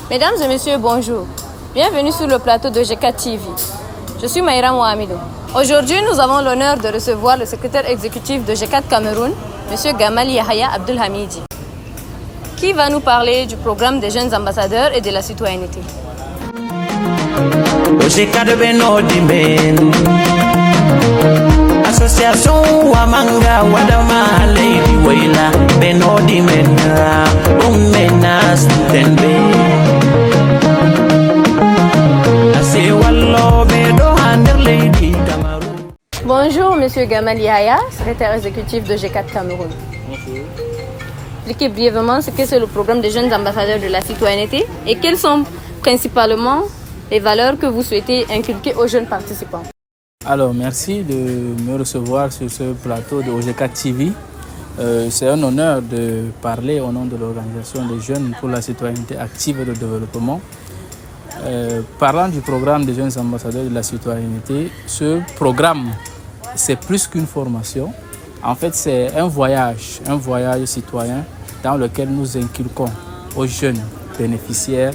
Mesdames et messieurs, bonjour. Bienvenue sur le plateau de G4 TV. Je suis Maïra Mohamedou. Aujourd'hui, nous avons l'honneur de recevoir le secrétaire exécutif de G4 Cameroun, M. Gamal Yahya Abdulhamidi, qui va nous parler du programme des jeunes ambassadeurs et de la citoyenneté. Association Wamanga Wadama Lady Wayla Benodi Mena Menas Tenbe Ase Wallo Bedo Under Lady Cameroun. Bonjour Monsieur Gamal Yahya, secrétaire exécutif de G4 Cameroun. Bonjour. Expliquez brièvement ce que c'est le programme des jeunes ambassadeurs de la citoyenneté et quelles sont principalement les valeurs que vous souhaitez inculquer aux jeunes participants. Alors, merci de me recevoir sur ce plateau de G4 TV. C'est un honneur de parler au nom de l'Organisation des jeunes pour la citoyenneté active et le développement. Parlant du programme des jeunes ambassadeurs de la citoyenneté, ce programme, c'est plus qu'une formation. En fait, c'est un voyage citoyen dans lequel nous inculquons aux jeunes bénéficiaires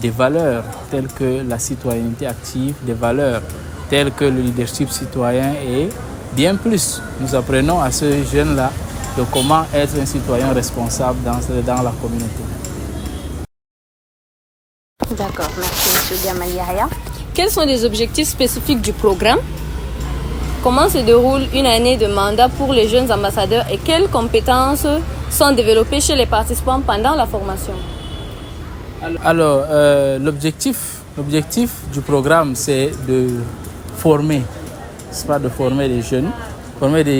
des valeurs telles que la citoyenneté active, des valeurs tels que le leadership citoyen et bien plus. Nous apprenons à ce jeune-là de comment être un citoyen responsable dans la communauté. D'accord, merci M. Gamal Yahya. Quels sont les objectifs spécifiques du programme? Comment se déroule une année de mandat pour les jeunes ambassadeurs et quelles compétences sont développées chez les participants pendant la formation? Alors, l'objectif du programme, c'est de former, c'est pas de former des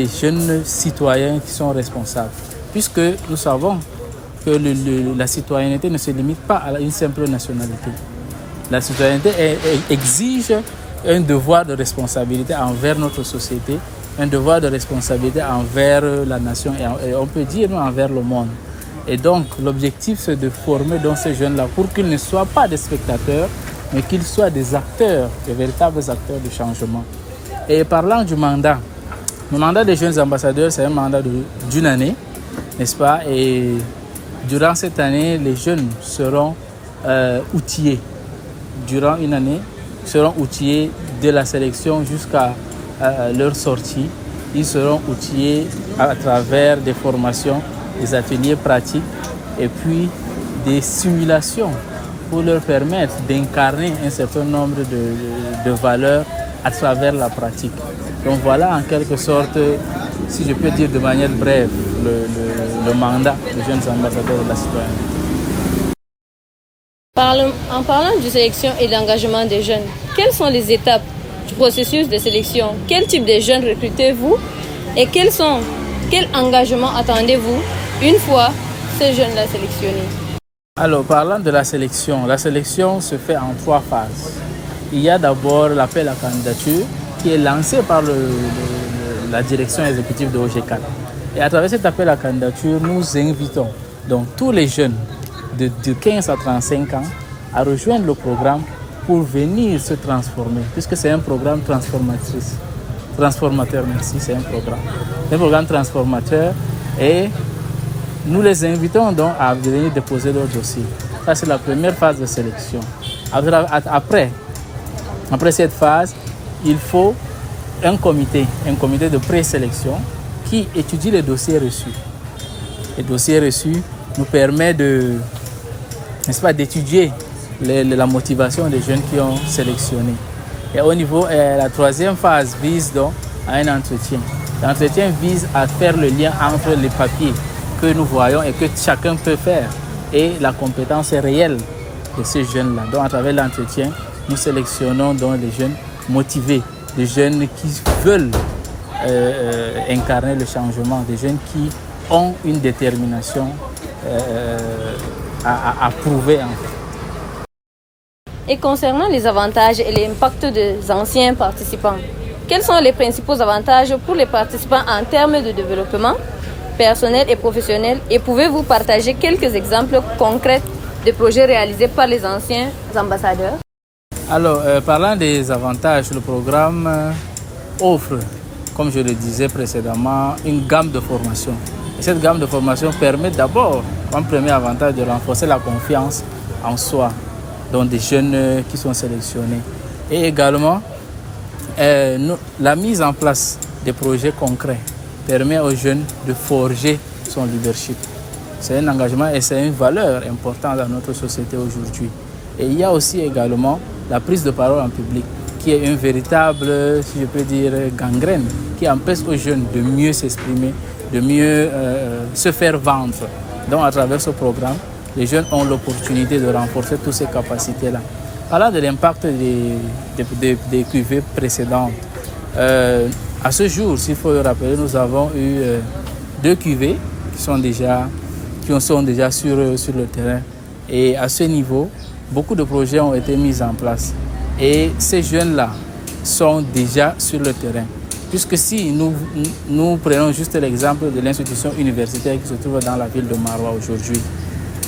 jeunes citoyens qui sont responsables. Puisque nous savons que la citoyenneté ne se limite pas à une simple nationalité. La citoyenneté exige un devoir de responsabilité envers notre société, un devoir de responsabilité envers la nation et on peut dire même envers le monde. Et donc, l'objectif, c'est de former donc ces jeunes-là pour qu'ils ne soient pas des spectateurs, mais qu'ils soient des acteurs, des véritables acteurs du changement. Et parlant du mandat, le mandat des jeunes ambassadeurs, c'est un mandat d'une année, n'est-ce pas? Et durant cette année, les jeunes seront outillés. Durant une année, ils seront outillés de la sélection jusqu'à leur sortie. Ils seront outillés à travers des formations, des ateliers pratiques et puis des simulations pour leur permettre d'incarner un certain nombre de valeurs à travers la pratique. Donc voilà en quelque sorte, si je peux dire de manière brève, le mandat des jeunes ambassadeurs de la citoyenneté. En parlant de sélection et d'engagement des jeunes, quelles sont les étapes du processus de sélection? Quel type de jeunes recrutez-vous et quel engagement attendez-vous une fois ces jeunes-là sélectionnés? Alors, parlant de la sélection se fait en 3 phases. Il y a d'abord l'appel à candidature qui est lancé par la direction exécutive de OG4. Et à travers cet appel à candidature, nous invitons donc tous les jeunes de 15 à 35 ans à rejoindre le programme pour venir se transformer, puisque c'est un programme transformateur, c'est un programme transformateur et nous les invitons donc à venir déposer leur dossier. Ça, c'est la première phase de sélection. Après cette phase, il faut un comité de présélection qui étudie les dossiers reçus. Les dossiers reçus nous permettent d'étudier la motivation des jeunes qui ont sélectionné. Et au niveau, la troisième phase vise donc à un entretien. L'entretien vise à faire le lien entre les papiers que nous voyons et que chacun peut faire et la compétence réelle de ces jeunes-là. Donc à travers l'entretien, nous sélectionnons donc des jeunes motivés, des jeunes qui veulent incarner le changement, des jeunes qui ont une détermination à prouver en fait. Et concernant les avantages et l'impact des anciens participants, quels sont les principaux avantages pour les participants en termes de développement personnel et professionnel? Et pouvez-vous partager quelques exemples concrets de projets réalisés par les anciens ambassadeurs? Alors, parlant des avantages, le programme offre, comme je le disais précédemment, une gamme de formation. Et cette gamme de formation permet d'abord, comme premier avantage, de renforcer la confiance en soi, donc des jeunes qui sont sélectionnés. Et également, la mise en place des projets concrets permet aux jeunes de forger son leadership. C'est un engagement et c'est une valeur importante dans notre société aujourd'hui. Et il y a aussi également la prise de parole en public, qui est une véritable, si je peux dire, gangrène, qui empêche aux jeunes de mieux s'exprimer, de mieux se faire vendre. Donc à travers ce programme, les jeunes ont l'opportunité de renforcer toutes ces capacités-là. Parlant de l'impact des QV précédentes, à ce jour, s'il faut le rappeler, nous avons eu 2 QV qui sont déjà sur le terrain. Et à ce niveau, beaucoup de projets ont été mis en place. Et ces jeunes-là sont déjà sur le terrain. Puisque si nous prenons juste l'exemple de l'institution universitaire qui se trouve dans la ville de Maroua aujourd'hui,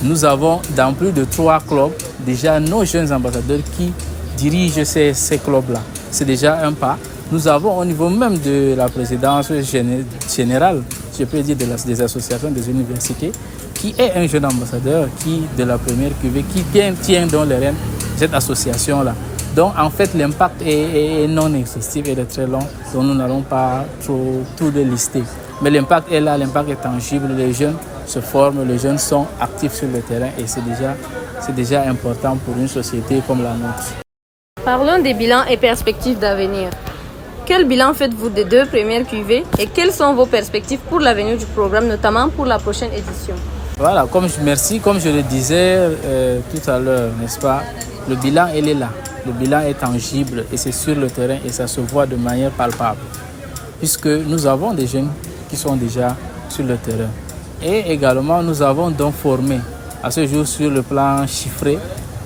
nous avons dans plus de 3 clubs déjà nos jeunes ambassadeurs qui dirigent ces clubs-là. C'est déjà un pas. Nous avons au niveau même de la présidence générale, je peux dire des associations des universités, qui est un jeune ambassadeur qui, de la première QV, qui tient dans les rênes cette association-là. Donc en fait l'impact est non exhaustif et est très long, donc nous n'allons pas trop tout le lister. Mais l'impact est là, l'impact est tangible, les jeunes se forment, les jeunes sont actifs sur le terrain et c'est déjà important pour une société comme la nôtre. Parlons des bilans et perspectives d'avenir. Quel bilan faites-vous des 2 premières QV et quelles sont vos perspectives pour l'avenir du programme, notamment pour la prochaine édition? Voilà, comme je le disais tout à l'heure, n'est-ce pas, le bilan, il est là. Le bilan est tangible et c'est sur le terrain et ça se voit de manière palpable. Puisque nous avons des jeunes qui sont déjà sur le terrain. Et également, nous avons donc formé, à ce jour sur le plan chiffré,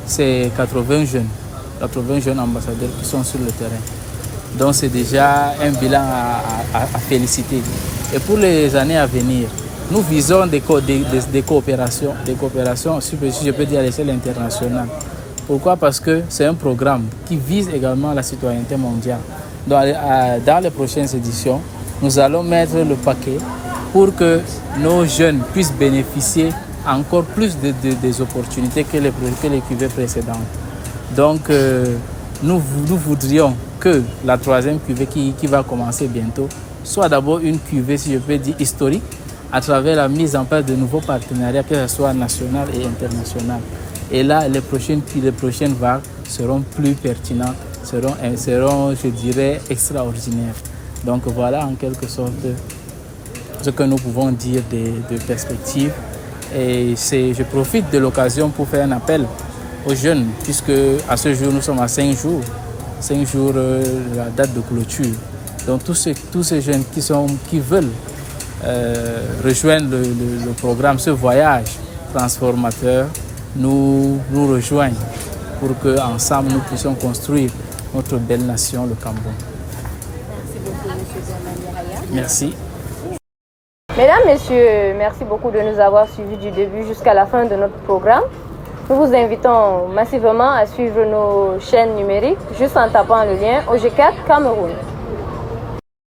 c'est 80 jeunes ambassadeurs qui sont sur le terrain. Donc c'est déjà un bilan à féliciter. Et pour les années à venir, nous visons des coopérations, si je peux dire à l'échelle internationale. Pourquoi? Parce que c'est un programme qui vise également la citoyenneté mondiale. Dans les prochaines éditions, nous allons mettre le paquet pour que nos jeunes puissent bénéficier encore plus des opportunités que les QV précédentes. Donc, nous voudrions que la 3e QV qui va commencer bientôt soit d'abord une QV, si je peux dire, historique, à travers la mise en place de nouveaux partenariats, que ce soit national et international. Et là, les prochaines vagues seront plus pertinentes, seront, je dirais, extraordinaires. Donc voilà en quelque sorte ce que nous pouvons dire de perspectives. Et je profite de l'occasion pour faire un appel aux jeunes, puisque à ce jour, nous sommes à 5 jours de la date de clôture. Donc tous ces jeunes qui veulent rejoindre le programme, ce voyage transformateur, nous rejoignent pour qu'ensemble nous puissions construire notre belle nation, le Cameroun. Merci beaucoup, M. Zamani. Merci. Mesdames, Messieurs, merci beaucoup de nous avoir suivis du début jusqu'à la fin de notre programme. Nous vous invitons massivement à suivre nos chaînes numériques juste en tapant le lien OG4 Cameroun.